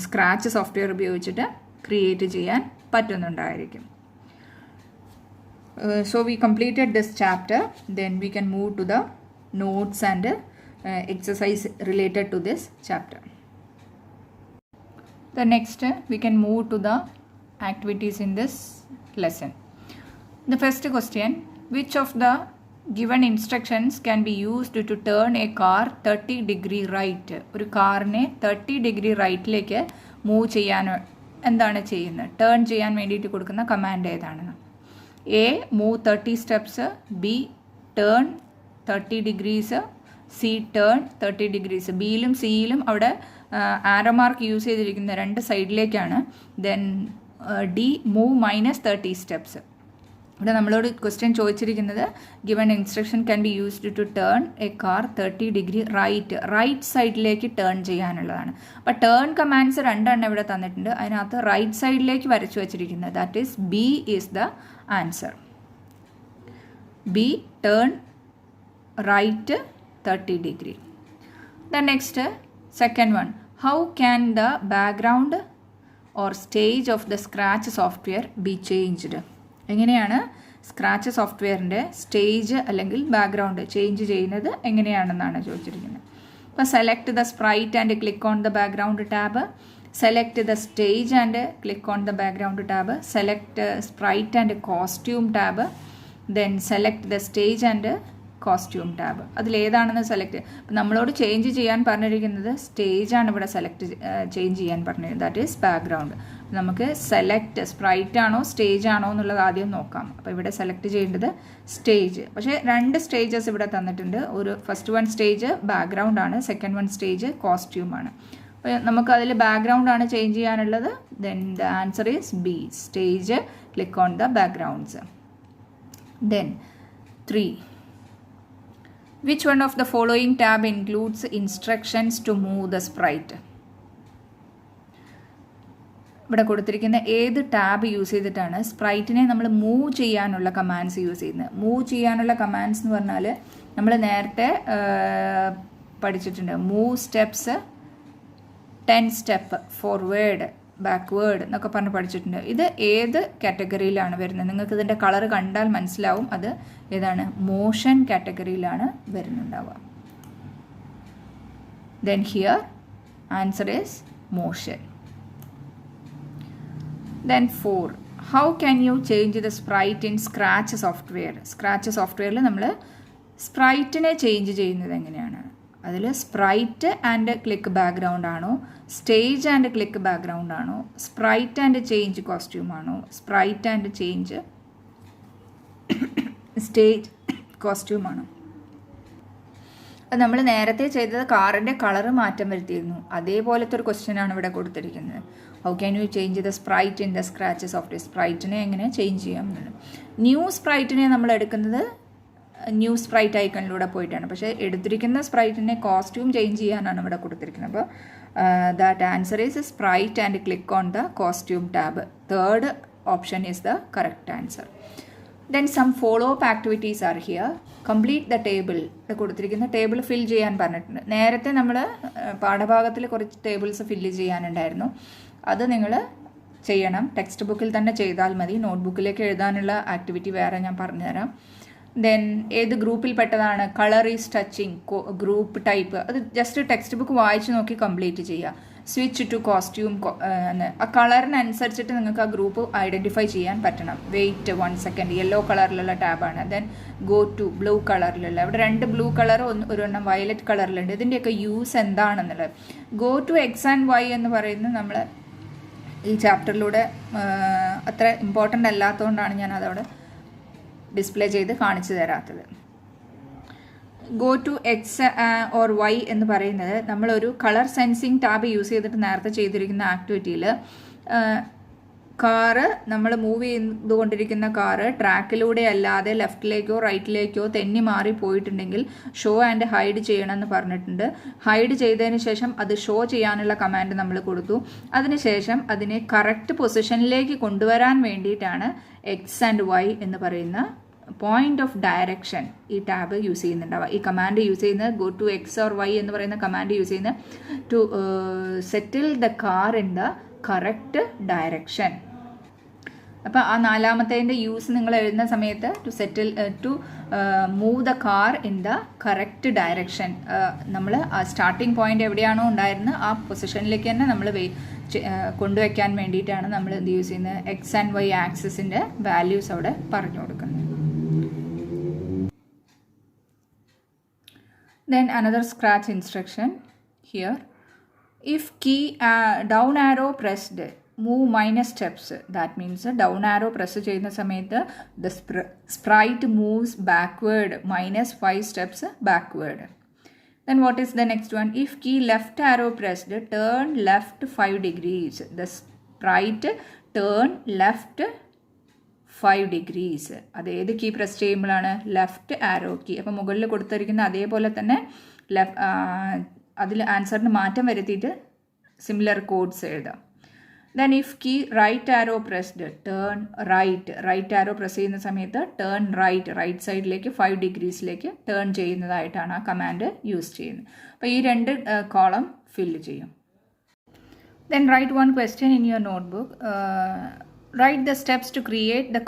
സ്ക്രാച്ച് സോഫ്റ്റ്വെയർ ഉപയോഗിച്ചിട്ട് ക്രിയേറ്റ് ചെയ്യാൻ പറ്റുന്നുണ്ടായിരിക്കും. So we completed this chapter. Then we can move to the notes and exercise related to this chapter. The next we can move to the activities in this lesson. The first question, which of the given instructions can be used to turn a car 30° right? ഒരു കാറിനെ 30° റൈറ്റിലേക്ക് move ചെയ്യാൻ എന്താണ് ചെയ്യുന്നത്? Turn ചെയ്യാൻ വേണ്ടിയിട്ട് കൊടുക്കുന്ന command ഏതാണെന്ന്? A, move 30 steps, B, turn 30 degrees, C, turn 30 degrees. ബിയിലും സിയിലും അവിടെ ആരോ മാർക്ക് യൂസ് ചെയ്തിരിക്കുന്ന 2 സൈഡിലേക്കാണ്. Then D, move -30 steps. ഇവിടെ നമ്മളോട് ക്വസ്റ്റ്യൻ ചോദിച്ചിരിക്കുന്നത് given instruction can be used to turn a car 30° right സൈഡിലേക്ക് ടേൺ ചെയ്യാനുള്ളതാണ്. അപ്പോൾ ടേൺ കമാൻഡ്സ് 2 എണ്ണം ഇവിടെ തന്നിട്ടുണ്ട്. അതിനകത്ത് റൈറ്റ് സൈഡിലേക്ക് വരച്ചു വച്ചിരിക്കുന്നത്, that is B is the answer. B, turn right 30°. The next second one, how can the background or stage of the scratch software be changed? എങ്ങനെയാണ് സ്ക്രാച്ച് സോഫ്റ്റ്വെയറിൻ്റെ സ്റ്റേജ് അല്ലെങ്കിൽ ബാക്ക്ഗ്രൗണ്ട് ചേഞ്ച് ചെയ്യുന്നത് എങ്ങനെയാണെന്നാണ് ചോദിച്ചിരിക്കുന്നത്. അപ്പോൾ select the sprite and click on the background tab. Select the stage and click on the background tab. Select sprite and costume tab. Then select the stage and costume tab. അതിലേതാണെന്ന് select. അപ്പം നമ്മളോട് change ചെയ്യാൻ പറഞ്ഞിരിക്കുന്നത് സ്റ്റേജാണ് ഇവിടെ change ചെയ്യാൻ പറഞ്ഞിരിക്കുന്നത്. That is background. നമുക്ക് select sprite ആണോ സ്റ്റേജ് ആണോ എന്നുള്ളത് ആദ്യം നോക്കാം. അപ്പോൾ ഇവിടെ സെലക്ട് ചെയ്യേണ്ടത് സ്റ്റേജ്. പക്ഷേ 2 സ്റ്റേജസ് ഇവിടെ തന്നിട്ടുണ്ട്. ഒരു ഫസ്റ്റ് വൺ സ്റ്റേജ് ബാക്ക്ഗ്രൗണ്ട് ആണ്, സെക്കൻഡ് വൺ സ്റ്റേജ് കോസ്റ്റ്യൂം ആണ്. അപ്പോൾ നമുക്ക് അതിൽ ബാക്ക്ഗ്രൗണ്ട് ആണ് ചേഞ്ച് ചെയ്യാനുള്ളത്. Then the answer is B, stage. Click on the backgrounds. Then 3. Which one of the following tab includes instructions to move the sprite? ഇവിടെ കൊടുത്തിരിക്കുന്ന ഏത് ടാബ് യൂസ് ചെയ്തിട്ടാണ് സ്പ്രൈറ്റിനെ നമ്മൾ മൂവ് ചെയ്യാനുള്ള കമാൻഡ്സ് യൂസ് ചെയ്യുന്നത്? മൂവ് ചെയ്യാനുള്ള കമാൻഡ്സ് എന്ന് പറഞ്ഞാൽ നമ്മൾ നേരത്തെ പഠിച്ചിട്ടുണ്ട്. Move steps, 10 step forward, backward എന്നൊക്കെ പറഞ്ഞ് പഠിച്ചിട്ടുണ്ട്. ഇത് ഏത് കാറ്റഗറിയിലാണ് വരുന്നത്? നിങ്ങൾക്ക് ഇതിൻ്റെ കളർ കണ്ടാൽ മനസ്സിലാവും അത് ഏതാണ്. മോഷൻ കാറ്റഗറിയിലാണ് വരുന്നുണ്ടാവുക. Then here answer is motion. Then 4. How can you change the sprite in scratch software? Scratch സോഫ്റ്റ്വെയറിൽ നമ്മൾ സ്പ്രൈറ്റിനെ ചേഞ്ച് ചെയ്യുന്നത് എങ്ങനെയാണ്? അതിൽ സ്പ്രൈറ്റ് ആൻഡ് ക്ലിക്ക് ബാക്ക്ഗ്രൗണ്ട് ആണോ, സ്റ്റേജ് ആൻഡ് ക്ലിക്ക് ബാക്ക്ഗ്രൗണ്ട് ആണോ, സ്പ്രൈറ്റ് ആൻഡ് ചേഞ്ച് കോസ്റ്റ്യൂം ആണോ, sprite and change stage costume ആണോ? അത് നമ്മൾ നേരത്തെ ചെയ്തത് കാറിൻ്റെ കളറ് മാറ്റം വരുത്തിയിരുന്നു. അതേപോലത്തെ ഒരു ക്വസ്റ്റ്യനാണ് ഇവിടെ കൊടുത്തിരിക്കുന്നത്. How can you change the sprite in the scratch software? സ്പ്രൈറ്റിനെ എങ്ങനെ ചേഞ്ച് ചെയ്യാം എന്നുള്ളത്. ന്യൂ സ്പ്രൈറ്റിനെ നമ്മൾ എടുക്കുന്നത് ന്യൂ സ്പ്രൈറ്റ് ഐക്കണിലൂടെ പോയിട്ടാണ്. പക്ഷേ എടുത്തിരിക്കുന്ന സ്പ്രൈറ്റിനെ കോസ്റ്റ്യൂം ചേഞ്ച് ചെയ്യാനാണ് ഇവിടെ കൊടുത്തിരിക്കുന്നത്. അപ്പോൾ that answer is sprite and click on the costume tab. 3rd option is the correct answer. Then some follow up activities are here. Complete the table. ഇവിടെ കൊടുത്തിരിക്കുന്ന ടേബിൾ ഫിൽ ചെയ്യാൻ പറഞ്ഞിട്ടുണ്ട്. നേരത്തെ നമ്മൾ പാഠഭാഗത്തിൽ കുറച്ച് ടേബിൾസ് ഫില്ല് ചെയ്യാനുണ്ടായിരുന്നു. അത് നിങ്ങൾ ചെയ്യണം. ടെക്സ്റ്റ് ബുക്കിൽ തന്നെ ചെയ്താൽ മതി. നോട്ട്ബുക്കിലേക്ക് എഴുതാനുള്ള ആക്ടിവിറ്റി വേറെ ഞാൻ പറഞ്ഞുതരാം. ദെൻ ഏത് ഗ്രൂപ്പിൽപ്പെട്ടതാണ്? Colour is touching, group type. അത് ജസ്റ്റ് ടെക്സ്റ്റ് ബുക്ക് വായിച്ച് നോക്കി കംപ്ലീറ്റ് ചെയ്യുക. സ്വിച്ച് ടു കോസ്റ്റ്യൂം, ആ കളറിനനുസരിച്ചിട്ട് നിങ്ങൾക്ക് ആ ഗ്രൂപ്പ് ഐഡൻറ്റിഫൈ ചെയ്യാൻ പറ്റണം. വെയിറ്റ് 1 സെക്കൻഡ്, യെല്ലോ കളറിലുള്ള ടാബാണ്. ദെൻ ഗോ ടു ബ്ലൂ കളറിലുള്ള, ഇവിടെ 2 ബ്ലൂ കളർ, ഒരെണ്ണം വയലറ്റ് കളറിലുണ്ട്. ഇതിൻ്റെയൊക്കെ യൂസ് എന്താണെന്നുള്ളത്. Go to X and Y എന്ന് പറയുന്നത് നമ്മൾ ഈ ചാപ്റ്ററിലൂടെ അത്ര ഇമ്പോർട്ടൻ്റ് അല്ലാത്തതുകൊണ്ടാണ് ഞാൻ അതവിടെ ഡിസ്പ്ലേ ചെയ്ത് കാണിച്ചു തരാത്തത്. Go to X or Y എന്ന് പറയുന്നത് നമ്മളൊരു കളർ സെൻസിങ് ടാബ് യൂസ് ചെയ്തിട്ട് നേരത്തെ ചെയ്തിരിക്കുന്ന ആക്ടിവിറ്റിയിൽ കാറ് നമ്മൾ മൂവ് ചെയ്തുകൊണ്ടിരിക്കുന്ന കാറ് ട്രാക്കിലൂടെ അല്ലാതെ ലെഫ്റ്റിലേക്കോ റൈറ്റിലേക്കോ തെന്നി മാറി പോയിട്ടുണ്ടെങ്കിൽ ഷോ ആൻഡ് ഹൈഡ് ചെയ്യണമെന്ന് പറഞ്ഞിട്ടുണ്ട്. ഹൈഡ് ചെയ്തതിന് ശേഷം അത് ഷോ ചെയ്യാനുള്ള കമാൻഡ് നമ്മൾ കൊടുത്തു. അതിനുശേഷം അതിനെ കറക്റ്റ് പൊസിഷനിലേക്ക് കൊണ്ടുവരാൻ വേണ്ടിയിട്ടാണ് എക്സ് ആൻഡ് വൈ എന്ന് പറയുന്ന പോയിന്റ് ഓഫ് ഡയറക്ഷൻ ഈ ടാബ് യൂസ് ചെയ്യുന്നുണ്ടാവുക. ഈ കമാൻഡ് യൂസ് ചെയ്യുന്നത് go to X or Y എന്ന് പറയുന്ന കമാൻഡ് യൂസ് ചെയ്യുന്നത് to settle the car in the correct direction. അപ്പോൾ ആ 4ാമത്തേൻ്റെ യൂസ് നിങ്ങൾ എഴുതുന്ന സമയത്ത് to move the car in the correct direction. നമ്മൾ ആ സ്റ്റാർട്ടിംഗ് പോയിന്റ് എവിടെയാണോ ഉണ്ടായിരുന്നത് ആ പൊസിഷനിലേക്ക് തന്നെ നമ്മൾ കൊണ്ടുവയ്ക്കാൻ വേണ്ടിയിട്ടാണ് നമ്മൾ എന്ത് യൂസ് ചെയ്യുന്നത്, എക്സ് ആൻഡ് വൈ ആക്സിസിൻ്റെ വാല്യൂസ് അവിടെ പറഞ്ഞു കൊടുക്കുന്നത്. Then another scratch instruction here. If key down arrow pressed, move minus steps. That means down arrow press ചെയ്യുന്ന സമയത്ത് the sprite moves backward -5 steps backward. Then what is the next one? If key left arrow pressed, turn left 5 degrees. The sprite turn left 5 degrees. അത് ഏത് key press ചെയ്യുമ്പോഴാണ്? Left arrow key. അപ്പോൾ മുകളിൽ കൊടുത്തിരിക്കുന്ന അതേപോലെ തന്നെ അതിൽ ആൻസറിന് മാറ്റം വരുത്തിയിട്ട് സിമിലർ കോഡ്സ് എഴുതാം. Then if key right arrow pressed, turn right arrow press ചെയ്യുന്ന സമയത്ത് ടേൺ റൈറ്റ് സൈഡിലേക്ക് 5 ഡിഗ്രീസിലേക്ക് ടേൺ ചെയ്യുന്നതായിട്ടാണ് ആ കമാൻഡ് യൂസ് ചെയ്യുന്നത്. അപ്പോൾ ഈ 2 കോളം ഫില്ല് ചെയ്യും. Then write one question in your notebook. Write the steps to create the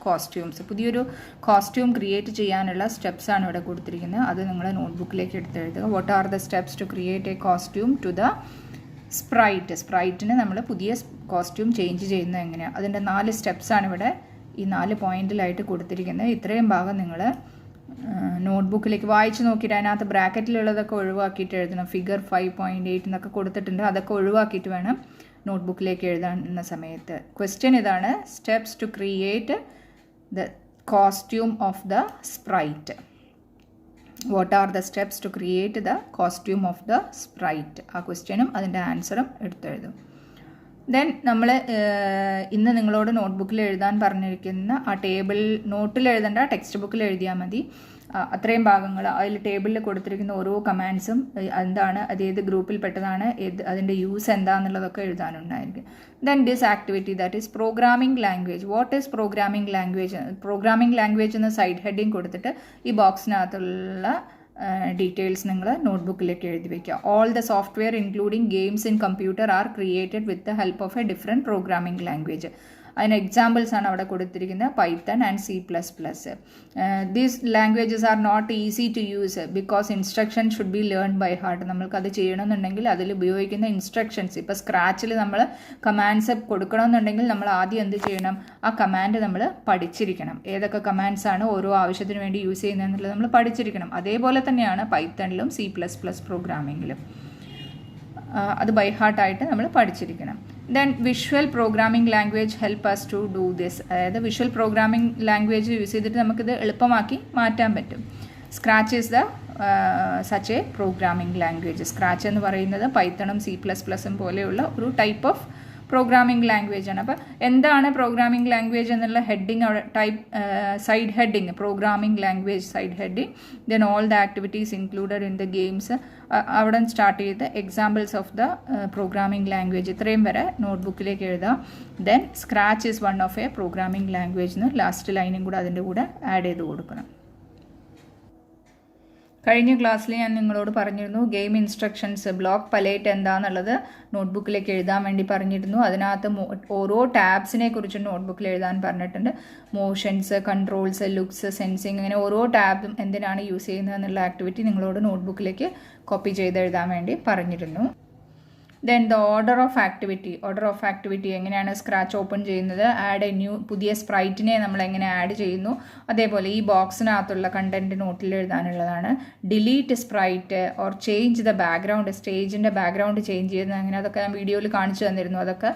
costumes. പുതിയൊരു costume create ചെയ്യാനുള്ള സ്റ്റെപ്സാണ് ഇവിടെ കൊടുത്തിരിക്കുന്നത്. അത് നിങ്ങൾ നോട്ട്ബുക്കിലേക്ക് എടുത്തെഴുതുക. What are the steps to create a costume to the സ്പ്രൈറ്റിന് നമ്മൾ പുതിയ കോസ്റ്റ്യൂം ചേഞ്ച് ചെയ്യുന്നത് എങ്ങനെയാണ്, അതിൻ്റെ 4 സ്റ്റെപ്സാണ് ഇവിടെ ഈ 4 പോയിന്റിലായിട്ട് കൊടുത്തിരിക്കുന്നത്. ഇത്രയും ഭാഗം നിങ്ങൾ നോട്ട്ബുക്കിലേക്ക് വായിച്ച് നോക്കിയിട്ട് അതിനകത്ത് ബ്രാക്കറ്റിലുള്ളതൊക്കെ ഒഴിവാക്കിയിട്ട് എഴുതണം. ഫിഗർ 5.8 എന്നൊക്കെ കൊടുത്തിട്ടുണ്ട്, അതൊക്കെ ഒഴിവാക്കിയിട്ട് വേണം നോട്ട്ബുക്കിലേക്ക് എഴുതാനുള്ള സമയത്ത്. ക്വസ്റ്റ്യൻ ഇതാണ്, steps to create the costume of the sprite. What are the steps to create the costume of the sprite? ആ ക്വസ്റ്റ്യനും അതിൻ്റെ ആൻസറും എടുത്തെഴുതും. ദെൻ നമ്മൾ ഇന്ന് നിങ്ങളോട് നോട്ട്ബുക്കിൽ എഴുതാൻ പറഞ്ഞിരിക്കുന്ന ആ നോട്ടിൽ എഴുതേണ്ട, ടെക്സ്റ്റ് ബുക്കിൽ എഴുതിയാൽ മതി. അത്രയും ഭാഗങ്ങൾ അതിൽ ടേബിളിൽ കൊടുത്തിരിക്കുന്ന ഓരോ കമാൻഡ്സും എന്താണ്, അത് ഏത് ഗ്രൂപ്പിൽപ്പെട്ടതാണ്, അതിൻ്റെ യൂസ് എന്താണെന്നുള്ളതൊക്കെ എഴുതാനുണ്ടായിരിക്കും. Then this activity, that is programming language. What is programming language? Programming language എന്ന സൈഡ് ഹെഡിങ് കൊടുത്തിട്ട് ഈ ബോക്സിനകത്തുള്ള ഡീറ്റെയിൽസ് നിങ്ങൾ നോട്ട്ബുക്കിലേക്ക് എഴുതി വയ്ക്കുക. All the software including games in computer are created with the help of a different programming language. അതിന് examples ആണ് അവിടെ കൊടുത്തിരിക്കുന്നത്, Python and C++. These languages are not easy to use because instruction should be learn by heart. നമ്മൾക്കത് ചെയ്യണമെന്നുണ്ടെങ്കിൽ അതിൽ ഉപയോഗിക്കുന്ന instructions, ഇപ്പോൾ സ്ക്രാച്ചിൽ നമ്മൾ കമാൻഡ്സ് കൊടുക്കണമെന്നുണ്ടെങ്കിൽ നമ്മൾ ആദ്യം എന്ത് ചെയ്യണം, ആ കമാൻഡ് നമ്മൾ പഠിച്ചിരിക്കണം. ഏതൊക്കെ കമാൻഡ്സ് ആണ് ഓരോ ആവശ്യത്തിന് വേണ്ടി യൂസ് ചെയ്യുന്നതെന്നുള്ളത് നമ്മൾ പഠിച്ചിരിക്കണം. അതേപോലെ തന്നെയാണ് പൈത്തണിലും C++ പ്രോഗ്രാമിങ്ങിലും. അത് ബൈ ഹാർട്ടായിട്ട് നമ്മൾ പഠിച്ചിരിക്കണം. Then visual programming language help us to do this. അതായത് വിഷ്വൽ പ്രോഗ്രാമിംഗ് ലാംഗ്വേജ് യൂസ് ചെയ്തിട്ട് നമുക്കിത് എളുപ്പമാക്കി മാറ്റാൻ പറ്റും. Scratch is the such a programming language. Scratch എന്ന് പറയുന്നത് പൈത്തണും C++ഉം പോലെയുള്ള ഒരു ടൈപ്പ് ഓഫ് പ്രോഗ്രാമിംഗ് ലാംഗ്വേജ് ആണ്. അപ്പോൾ എന്താണ് പ്രോഗ്രാമിംഗ് ലാംഗ്വേജ് എന്നുള്ള ഹെഡിങ് അവിടെ side heading, programming language side heading. Then all the activities included in the games, അവിടെ സ്റ്റാർട്ട് ചെയ്ത് examples of the programming language, ഇത്രയും വരെ നോട്ട്ബുക്കിലേക്ക് എഴുതാം. Then scratch is one of A programming language എന്ന് last ലൈനും കൂടെ അതിൻ്റെ കൂടെ ആഡ് ചെയ്ത് കൊടുക്കണം. കഴിഞ്ഞ ക്ലാസ്സിൽ ഞാൻ നിങ്ങളോട് പറഞ്ഞിരുന്നു ഗെയിം ഇൻസ്ട്രക്ഷൻസ്, ബ്ലോക്ക് പലേറ്റ് എന്താണെന്നുള്ളത് നോട്ട്ബുക്കിലേക്ക് എഴുതാൻ വേണ്ടി പറഞ്ഞിരുന്നു. അതിനകത്ത് ഓരോ ടാബ്സിനെ കുറിച്ച് നോട്ട്ബുക്കിൽ എഴുതാൻ പറഞ്ഞിട്ടുണ്ട്. മോഷൻസ്, കൺട്രോൾസ്, ലുക്സ്, സെൻസിങ്, അങ്ങനെ ഓരോ ടാബും എന്തിനാണ് യൂസ് ചെയ്യുന്നത് എന്നുള്ള ആക്ടിവിറ്റി നിങ്ങളോട് നോട്ട്ബുക്കിലേക്ക് കോപ്പി ചെയ്ത് എഴുതാൻ വേണ്ടി പറഞ്ഞിരുന്നു. Then the order of activity എങ്ങനെയാണ് സ്ക്രാച്ച് ഓപ്പൺ ചെയ്യുന്നത്, ആഡ് എ ന്യൂ, പുതിയ സ്പ്രൈറ്റിനെ നമ്മൾ എങ്ങനെ ആഡ് ചെയ്യുന്നു, അതേപോലെ ഈ ബോക്സിനകത്തുള്ള കണ്ടന്റ് നോട്ടിൽ എഴുതാനുള്ളതാണ്. Delete sprite or change the background, സ്റ്റേജിൻ്റെ ബാക്ക്ഗ്രൗണ്ട് ചേഞ്ച് ചെയ്യുന്നത് അങ്ങനെ, അതൊക്കെ ഞാൻ വീഡിയോയിൽ കാണിച്ചു തന്നിരുന്നു. അതൊക്കെ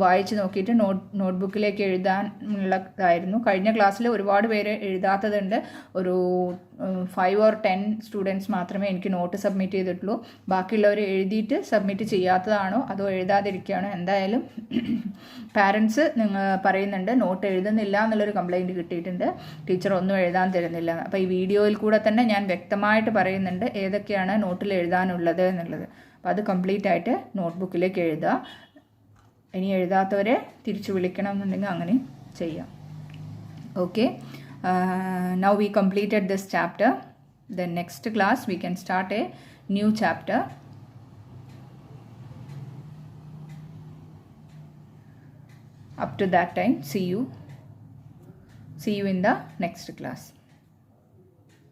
വായിച്ച് നോക്കിയിട്ട് നോട്ട്ബുക്കിലേക്ക് എഴുതാനുള്ളതായിരുന്നു. കഴിഞ്ഞ ക്ലാസ്സിൽ ഒരുപാട് പേര് എഴുതാത്തതുണ്ട്. ഒരു 5 or 10 സ്റ്റുഡൻസ് മാത്രമേ എനിക്ക് നോട്ട് സബ്മിറ്റ് ചെയ്തിട്ടുള്ളൂ. ബാക്കിയുള്ളവർ എഴുതിയിട്ട് സബ്മിറ്റ് ചെയ്യാത്തതാണോ അതോ എഴുതാതിരിക്കുകയാണോ, എന്തായാലും പാരൻസ് നിങ്ങൾ പറയുന്നുണ്ട് നോട്ട് എഴുതുന്നില്ല എന്നുള്ളൊരു കംപ്ലയിൻറ്റ് കിട്ടിയിട്ടുണ്ട്, ടീച്ചർ ഒന്നും എഴുതാൻ തരുന്നില്ല. അപ്പോൾ ഈ വീഡിയോയിൽ കൂടെ തന്നെ ഞാൻ വ്യക്തമായിട്ട് പറയുന്നുണ്ട് ഏതൊക്കെയാണ് നോട്ടിൽ എഴുതാനുള്ളത് എന്നുള്ളത്. അപ്പോൾ അത് കംപ്ലീറ്റ് ആയിട്ട് നോട്ട്ബുക്കിലേക്ക് എഴുതുക. ഇനി എഴുതാത്തവരെ തിരിച്ചു വിളിക്കണം എന്നുണ്ടെങ്കിൽ അങ്ങനെ ചെയ്യാം. Okay, now we completed this chapter. The next class we can start a new chapter. Up to that time, see you in the next class.